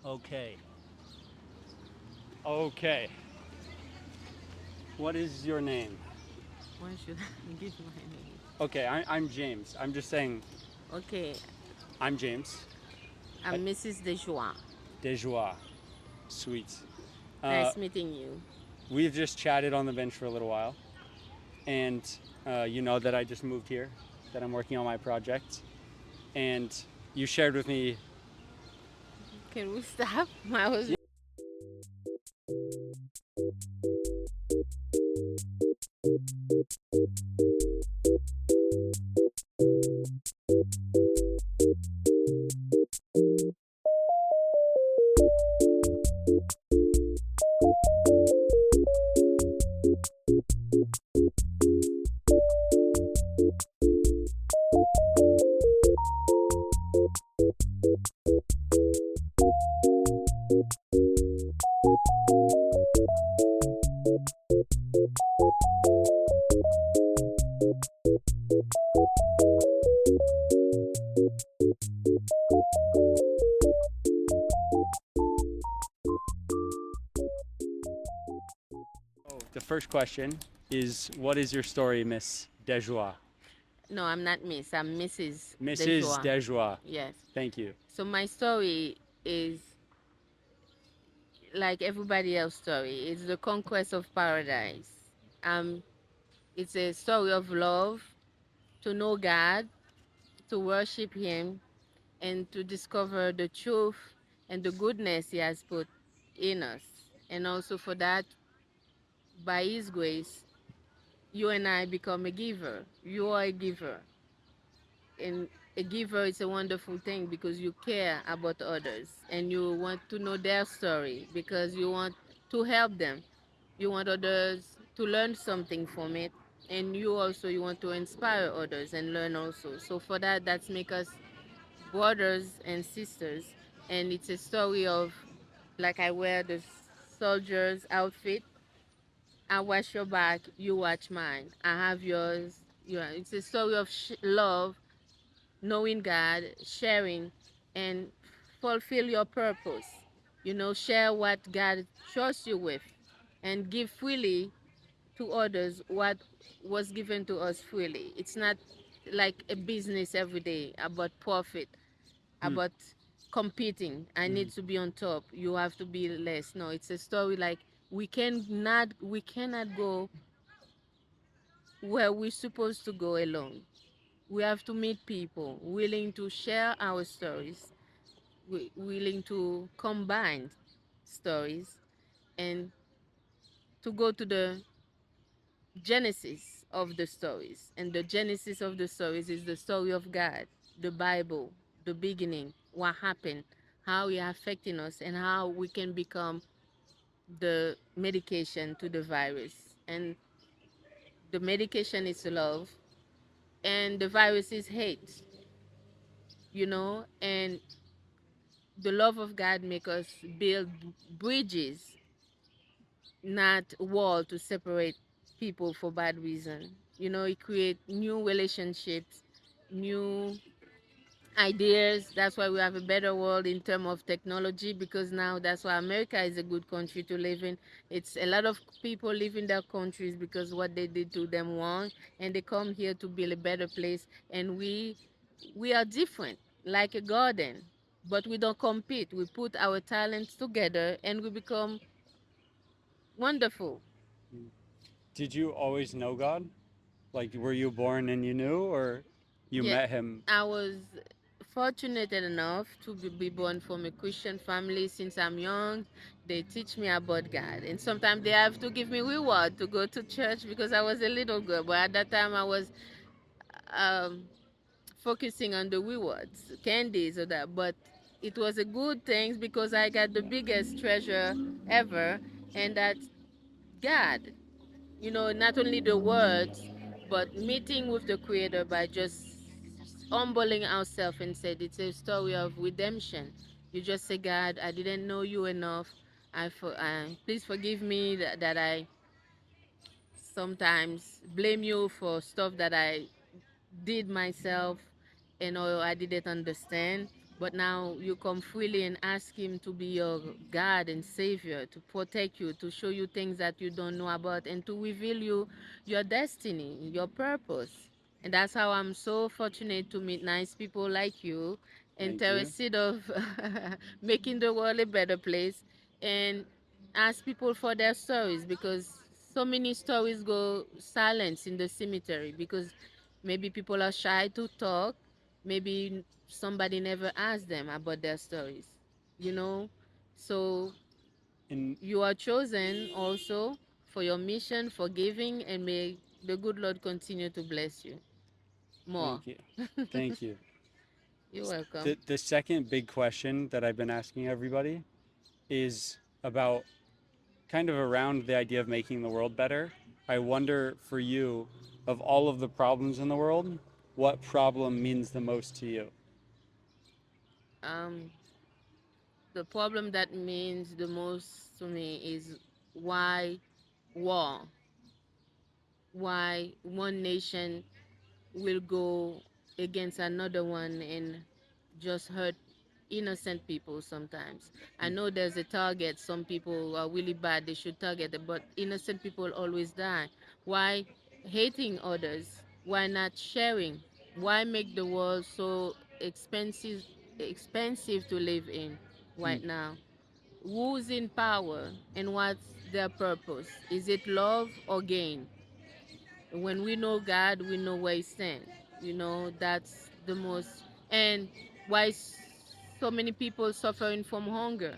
Okay. Okay. What is your name? Why should I give my name? Okay, I'm James. I'm just saying, Okay, I'm James. I'm Mrs. Dejoie. Dejoie. Sweet. Uh, Nice meeting you. we've just chatted on the bench for a little while, and you know that I just moved here, that I'm working on my project, and you shared with me. Can we stop? I was The first question is, what is your story, Miss Dejoie? no, I'm not Miss. I'm Mrs. Mrs. Dejoie. Dejoie. Yes. Thank you. So my story is like everybody else's story. It's the conquest of paradise. Um, it's a story of love, to know God, to worship Him, and to discover the truth and the goodness He has put in us. And also for that, by His grace, you and I become a giver. You are a giver. And a giver is a wonderful thing because you care about others and you want to know their story because you want to help them. You want others to learn something from it, and you want to inspire others and learn also. So for that, that's make us brothers and sisters. And it's a story of, like, I wear the soldier's outfit. I watch your back, you watch mine. I have yours. It's a story of love, knowing God, sharing, and fulfill your purpose. Share what God trusts you with, and give freely to others what was given to us freely. It's not like a business every day about profit, Hmm. about competing. I need to be on top. You have to be less. No, it's a story like we cannot go where we're supposed to go alone. We have to meet people willing to share our stories, willing to combine stories, and to go to the genesis of the stories. And the genesis of the stories is the story of God, the Bible, the beginning, what happened, how it affecting us, and how we can become the medication to the virus. And the medication is love, and the virus is hate, and the love of God make us build bridges, not wall to separate people for bad reason. It create new relationships, new ideas. That's why we have a better world in terms of technology, because now that's why America is a good country to live in. It's a lot of people leave in their countries because what they did to them wrong, and they come here to build a better place. And we are different, like a garden, but we don't compete. We put our talents together and we become wonderful. Did you always know God? Like, were you born and you knew, or you Yeah, met Him? I was fortunate enough to be born from a Christian family. Since I'm young, they teach me about God, and sometimes they have to give me reward to go to church because I was a little girl. But at that time, I was um, focusing on the rewards, candies, or that. But it was a good thing because I got the biggest treasure ever, and that's God. Not only the words, but meeting with the Creator by just humbling ourselves and said it's a story of redemption. You just say, God, I didn't know you enough. Please forgive me that I sometimes blame you for stuff that I did myself and or I didn't understand. But now you come freely and ask him to be your God and Savior, to protect you, to show you things that you don't know about, and to reveal you your destiny, your purpose. And that's how I'm so fortunate to meet nice people like you, Thank you. interested of making the world a better place, and ask people for their stories, because so many stories go silent in the cemetery because maybe people are shy to talk. Maybe somebody never asked them about their stories, you know? So And you are chosen also for your mission, for giving, and may the good Lord continue to bless you more. thank you. Thank you. You're welcome. The second big question that I've been asking everybody is about kind of around the idea of making the world better. I wonder for you, of all of the problems in the world, what problem means the most to you? Um, the problem that means the most to me is why war, why one nation will go against another one and just hurt innocent people sometimes. I know there's a target, some people are really bad, they should target it, but innocent people always die. Why hating others? Why not sharing? Why make the world so expensive to live in Mm, right now? Who's in power and what's their purpose? Is it love or gain? When we know God, we know where He stands. You know, that's the most. And why so many people suffering from hunger?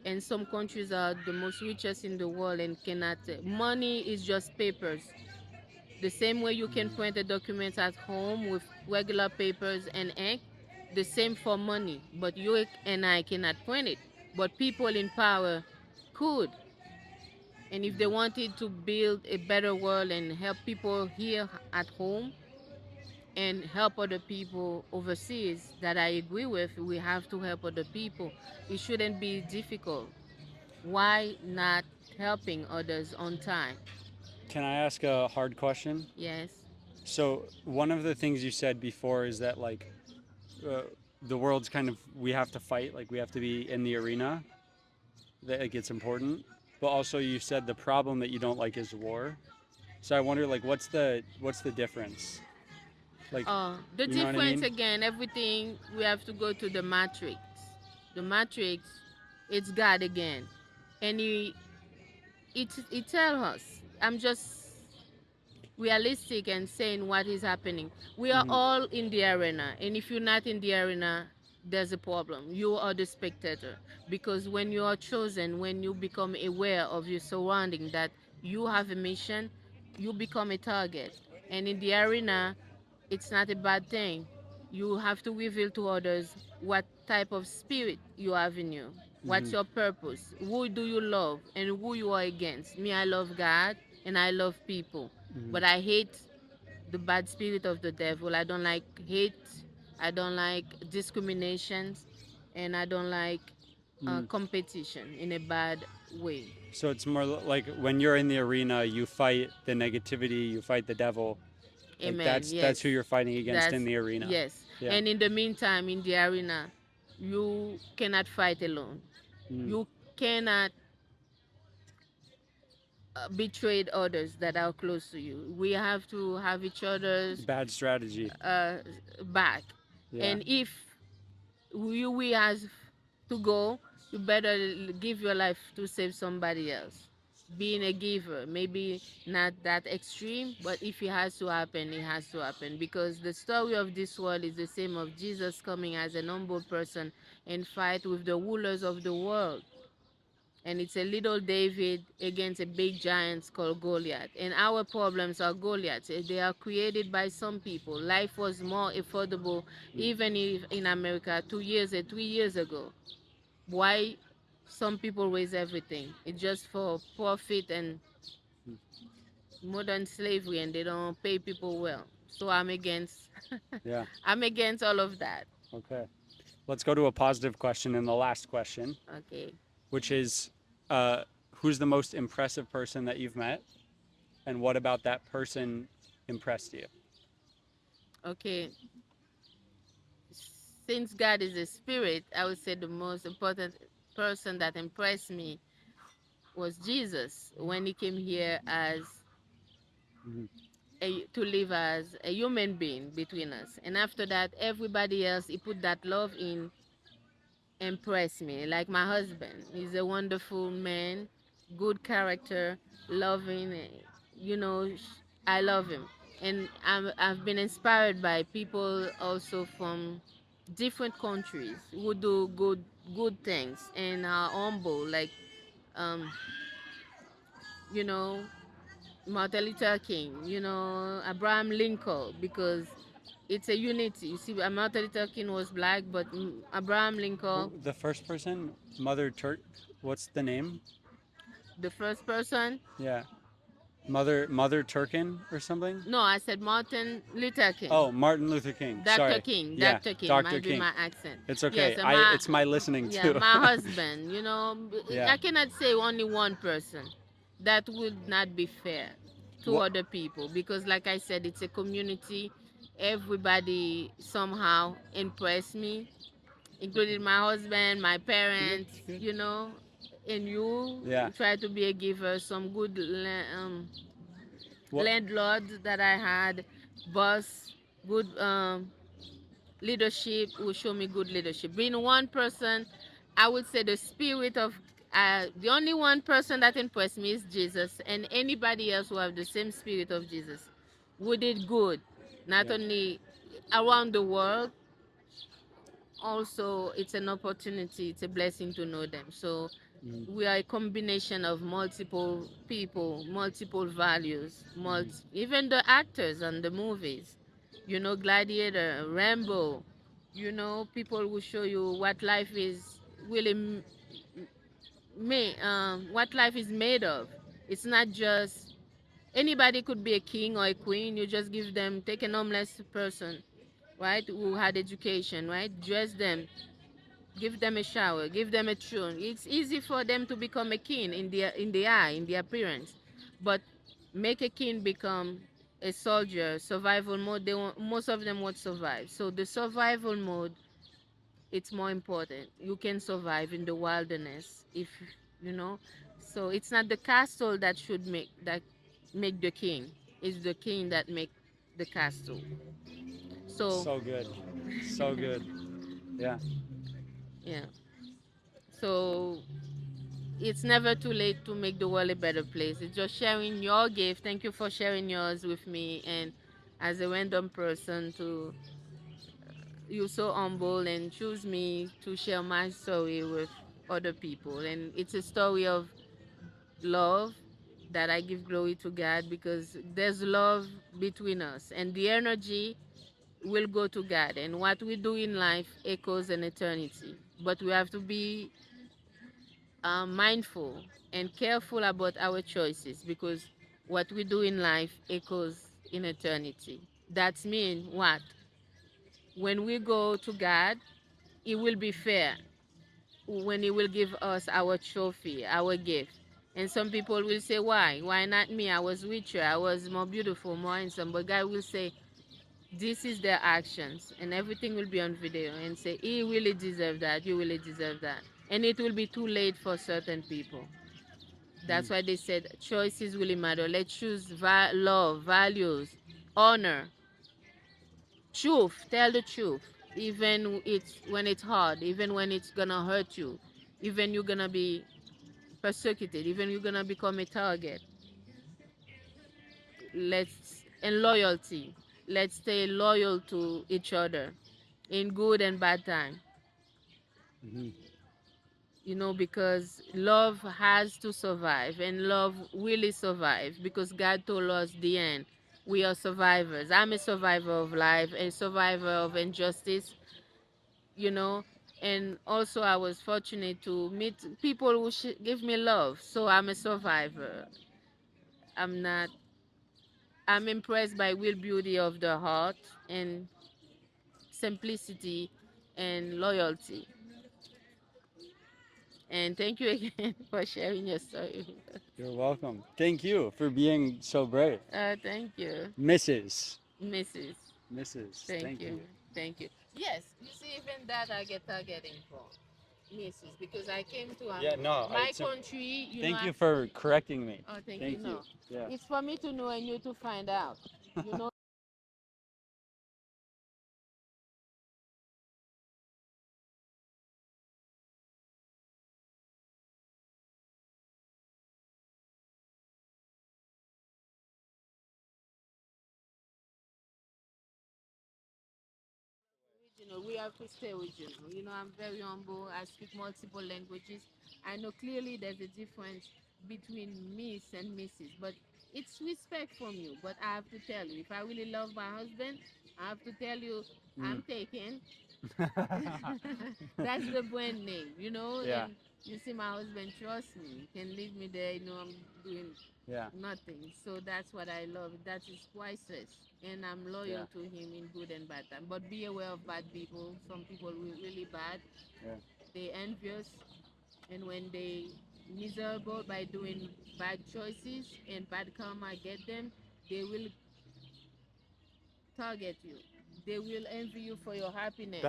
And some countries are the most richest in the world and cannot. Money is just papers. The same way you can print a document at home with regular papers and ink, the same for money. But you and I cannot print it. But people in power could. And if they wanted to build a better world and help people here at home and help other people overseas, that I agree with, we have to help other people. It shouldn't be difficult. Why not helping others on time? Can I ask a hard question? Yes. So, one of the things you said before is that, like, uh, the world's kind of, we have to fight, like, we have to be in the arena, that like, it's important. But also, you said the problem that you don't like is war. So, I wonder, like, what's the difference? Like, The you know what I difference mean? again, everything we have to go to the matrix. The matrix, it's God again, and it tell us. I'm just realistic and saying what is happening. We are Mm-hmm. all in the arena, and if you're not in the arena, there's a problem. You are the spectator, because when you are chosen, when you become aware of your surrounding, that you have a mission, you become a target. And in the arena, it's not a bad thing. You have to reveal to others what type of spirit you have in you. Mm-hmm. What's your purpose? Who do you love and who you are against? Me, I love God and I love people. Mm-hmm. But I hate the bad spirit of the devil. I don't like hate. I don't like discriminations. And I don't like Mm. competition in a bad way. So it's more like when you're in the arena, you fight the negativity, you fight the devil. Like Amen. that's who Yes. you're fighting against in That's the arena. yes. Yeah. And in the meantime, in the arena, you cannot fight alone. Mm. You cannot betray others that are close to you. We have to have each other's Bad strategy. uh, back. Yeah. And if we has to go, you better give your life to save somebody else. Being a giver, maybe not that extreme, but if it has to happen, it has to happen. Because the story of this world is the same of Jesus coming as an humble person and fight with the rulers of the world. And it's a little David against a big giant called Goliath. And our problems are Goliaths. They are created by some people. Life was more affordable, Mm. even if in America 2 years or 3 years ago. Why some people raise everything? It's just for profit and Mm. modern slavery, and they don't pay people well. So I'm against. Yeah. I'm against all of that. Okay. Let's go to a positive question and the last question, Okay. which is, uh, who's the most impressive person that you've met, and what about that person impressed you? Okay. Since God is a spirit, I would say the most important person that impressed me was Jesus when he came here as Mhm. to live as a human being between us. And after that, everybody else, he put that love in, impress me. Like my husband, he's a wonderful man, good character, loving. You know, I love him, and I've been inspired by people also from different countries who do good things and are humble. Like, um, you know, Martin Luther King. You know, Abraham Lincoln, because it's a unity. You see, Martin Luther King was black, but Abraham Lincoln, The first person, Mother Turk. What's the name? the first person. Yeah, Mother Turkin or something. No, I said Martin Luther King. Oh, Martin Luther King. Dr. Sorry. King, Yeah, Dr. King Dr. might be King. my accent. It's Yes, okay. and I it's my listening yeah, too. my husband, Yeah. I cannot say only one person. That would not be fair to What? other people because like I said, it's a community. Everybody somehow impressed me, including my husband, my Good. parents, Good. and you Yeah. try to be a giver, some good What? landlords that I had, boss, good leadership will show me good leadership. Being one person, I would say the spirit of the only one person that impressed me is Jesus, and anybody else who have the same spirit of Jesus who did good, not Yeah. only around the world, also it's an opportunity, it's a blessing to know them. So Mhm. we are a combination of multiple people, multiple values, Mhm. even the actors on the movies, Gladiator, Rambo, people will show you what life is really what life is made of. It's not just anybody could be a king or a queen. You just take an homeless person, right, who had education, right, dress them, give them a shower, give them a tune. It's easy for them to become a king in the eye, in the appearance, but make a king become a soldier, survival mode. Most of them won't survive. So the survival mode, it's more important. You can survive in the wilderness if you know. So it's not the castle that should make the king. It's the king that make the castle. So So good. So good. Yeah. yeah. So it's never too late to make the world a better place. It's just sharing your gift. Thank you for sharing yours with me. And as a random person, to you so humble and choose me to share my story with other people. And it's a story of love that I give glory to God because there's love between us, and the energy will go to God. And what we do in life echoes an eternity. But we have to be mindful and careful about our choices because what we do in life echoes in eternity. That's mean what? When we go to God, He will be fair when He will give us our trophy, our gift. And some people will say, why? Why not me? I was richer, I was more beautiful, more handsome. But God will say, this is their actions, and everything will be on video and say, He really deserve that, you really deserve that. And it will be too late for certain people. Mm. That's why they said choices really matter. Let's choose love, values, honor, truth. Tell the truth, even it's when it's hard, even when it's gonna hurt you, even you're gonna be persecuted, even you're gonna become a target. And loyalty. Let's stay loyal to each other in good and bad time. Mhm. Because love has to survive and love really survive because God told us the end. We are survivors. I'm a survivor of life, a survivor of injustice, you know. And also, I was fortunate to meet people who give me love. So I'm a survivor. I'm not, I'm impressed by real beauty of the heart and simplicity and loyalty. And thank you again for sharing your story. You're welcome. Thank you for being so brave. Thank you, Mrs. Mrs. Mrs. Thank Thank you. you. Thank you. Yes, you see, even that I get targeting for misses because I came to Yeah, no, my it's country. You know, thank you for correcting me. oh, thank you. Thank you. No, Yeah. it's for me to know and you to find out. You know. Original. We have to stay original. You know, I'm very humble. I speak multiple languages. I know clearly there's a difference between Miss and Mrs. But it's respect from you. But I have to tell you, if I really love my husband, I have to tell you, I'm Mm. taken. That's the brand name, you know. Yeah. And you see, my husband trusts me. He can leave me there. You know, I'm doing Yeah. nothing. So that's what I love. That is priceless, and I'm loyal Yeah. to him in good and bad time. But be aware of bad people. Some people will really bad. Yeah. They envious, and when they miserable by doing bad choices and bad karma get them, they will target you. They will envy you for your Bad happiness,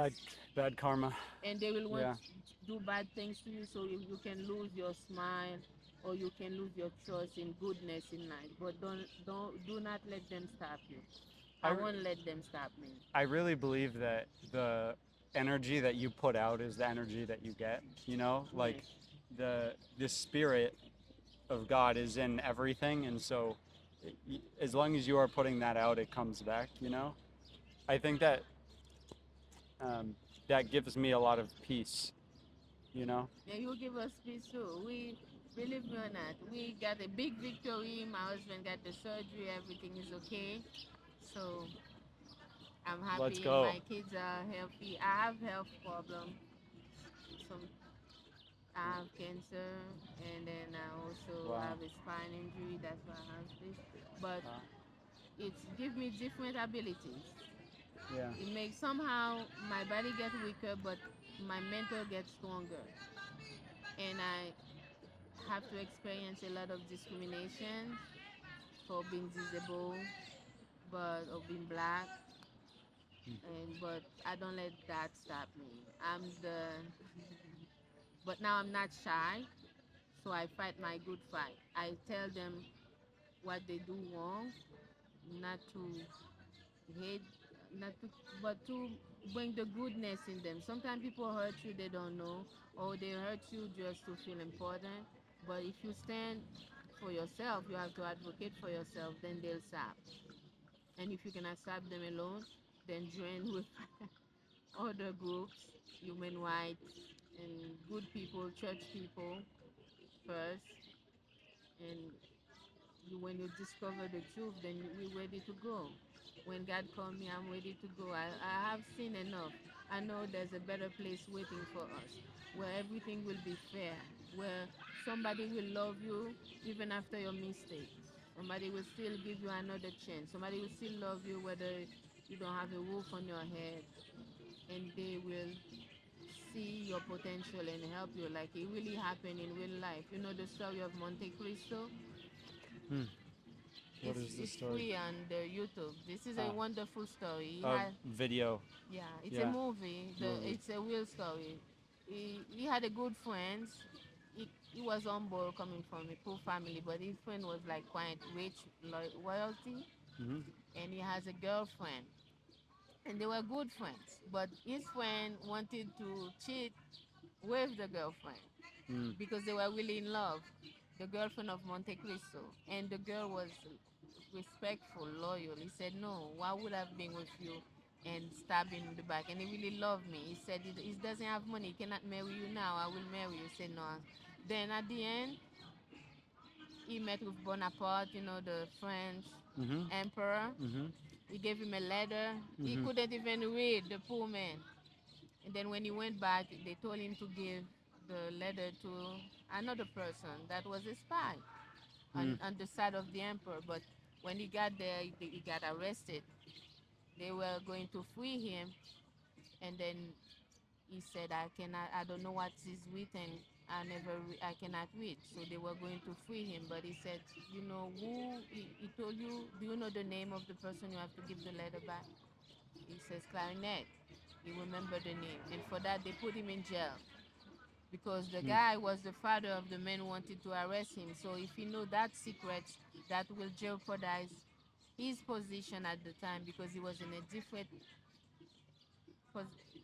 bad karma. and they will want Yeah. to do bad things to you so you can lose your smile or you can lose your trust in goodness in life. But do not let them stop you. I I re- won't let them stop me. I really believe that the energy that you put out is the energy that you get, you know? Like Yes. the spirit of God is in everything, and so as long as you are putting that out, it comes back, you know? I think that um, that gives me a lot of peace, you know? And you give us peace too. We believe me or not, we got a big victory. My husband got the surgery, everything is okay. So I'm Let's happy. go. My kids are healthy. I have health problem. Some I have cancer, and then I also Wow. have a spine injury. That's why I have this. But Wow. it's give me different abilities. Yeah. It makes somehow my body get weaker, but my mental gets stronger. And I have to experience a lot of discrimination for being disabled, but or being black. And but I don't let that stop me. I'm the but now I'm not shy, so I fight my good fight. I tell them what they do wrong, not to hate, not to, but to bring the goodness in them. Sometimes people hurt you, they don't know, or they hurt you just to feel important. But if you stand for yourself, you have to advocate for yourself, then they'll stop. And if you cannot stop them alone, then join with other groups, human rights, and good people, church people first, and when you discover the truth, then we're ready to go. When God called me, I'm ready to go. I have seen enough. I know there's a better place waiting for us, where everything will be fair, where somebody will love you even after your mistakes. Somebody will still give you another chance. Somebody will still love you whether you don't have a roof on your head, and they will see your potential and help you like it really happened in real life. You know the story of Monte Cristo? Hmm. What is the It's story? free on the YouTube. This is a Ah, wonderful story. a video. Yeah, it's a Yeah. movie. Movie. It's a real story. He had a good friends. He was humble coming from a poor family, but his friend was like quite rich, royalty, Mm-hmm. and he has a girlfriend, and they were good friends. But his friend wanted to cheat with the girlfriend Mm. because they were really in love, the girlfriend of Monte Cristo. And the girl was respectful, loyal. He said, no, why would I have been with you and stab him in the back? And he really loved me. He said, he doesn't have money. He cannot marry you now. I will marry you. He said, no. Then at the end, he met with Bonaparte, you know, the French Mm-hmm. emperor. Mm-hmm. He gave him a letter. He Mm-hmm. couldn't even read, the poor man. And then when he went back, they told him to give the letter to another person that was a spy Mm. on the side of the emperor. But when he got there, he got arrested. They were going to free him, and then he said, "I cannot. I don't know what is written. I cannot read." So they were going to free him, but he said, "You know who?" He told you, "Do you know the name of the person you have to give the letter back?" He says, "Clarinet." He remembered the name, and for that they put him in jail because the Hmm. guy was the father of the man who wanted to arrest him. So if he know that secret, that will jeopardize his position at the time because he was in a different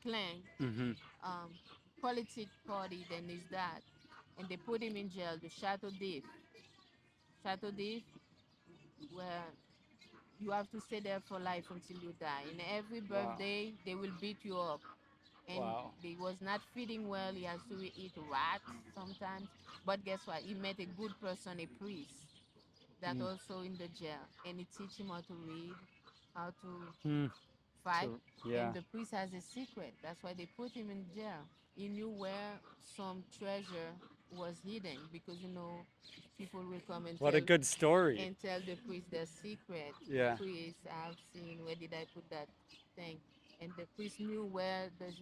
clan, Mm-hmm. um, politic party than his dad, and they put him in jail. The Chateau d'If, where you have to stay there for life until you die. And every Wow. birthday they will beat you up. And Wow. he was not feeding well. He has to eat rats sometimes. But guess what? He met a good person, a priest, that Mm. also in the jail, and he teach him how to read, how to Mm. fight. So And yeah. the priest has a secret. That's why they put him in jail. He knew where some treasure was hidden because people will come What a good story. and tell the priest their secret. Yeah. Priest, I've seen, where did I put that thing? And the priest knew where the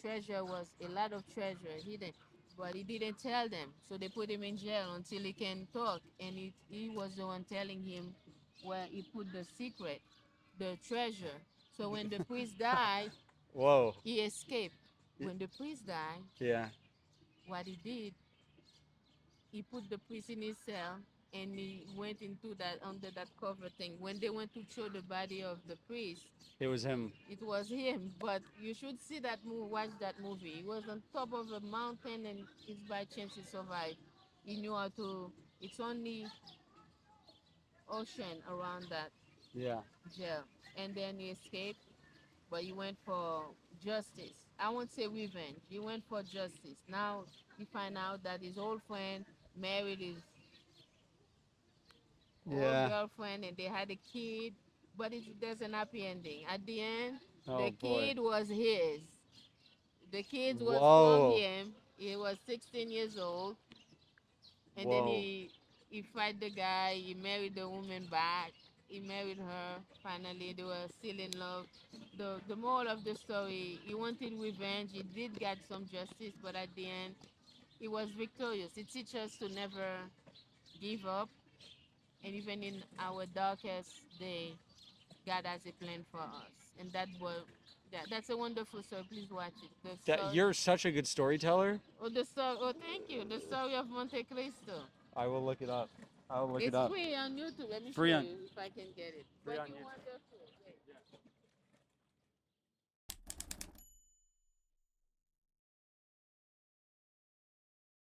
treasure was, a lot of treasure hidden, but he didn't tell them. So they put him in jail until he can talk. And he was the one telling him where he put the secret, the treasure. So when the priest died, Whoa. he escaped. Y- When the priest died, Yeah. what he did, he put the priest in his cell and he went into that under that cover thing. When they went to show the body of the priest, It was him. it was him. But you should see that movie, watch that movie. He was on top of a mountain and it's by chance he survived. He knew how to, it's only ocean around that Yeah. jail. And then he escaped, but he went for justice. I won't say revenge. He went for justice. Now he find out that his old friend married his old Yeah. girlfriend and they had a kid, but there's an happy ending. At the end, Oh the boy. kid was his. The kid was from Whoa. him. He was 16 years old, and then Whoa. he fight the guy. He married the woman back. He married her. Finally, they were still in love. The moral of the story: he wanted revenge. He did get some justice, but at the end, he was victorious. It teaches us to never give up, and even in our darkest day, God has a plan for us, and that's a wonderful story. Please watch it. The That story. you're such a good storyteller. Oh, the story. Oh, thank you. The story of Monte Cristo. I will look it up. I will look it It's up. free on YouTube. Let me show Free on you if I can get it. free But on you YouTube. wonderful.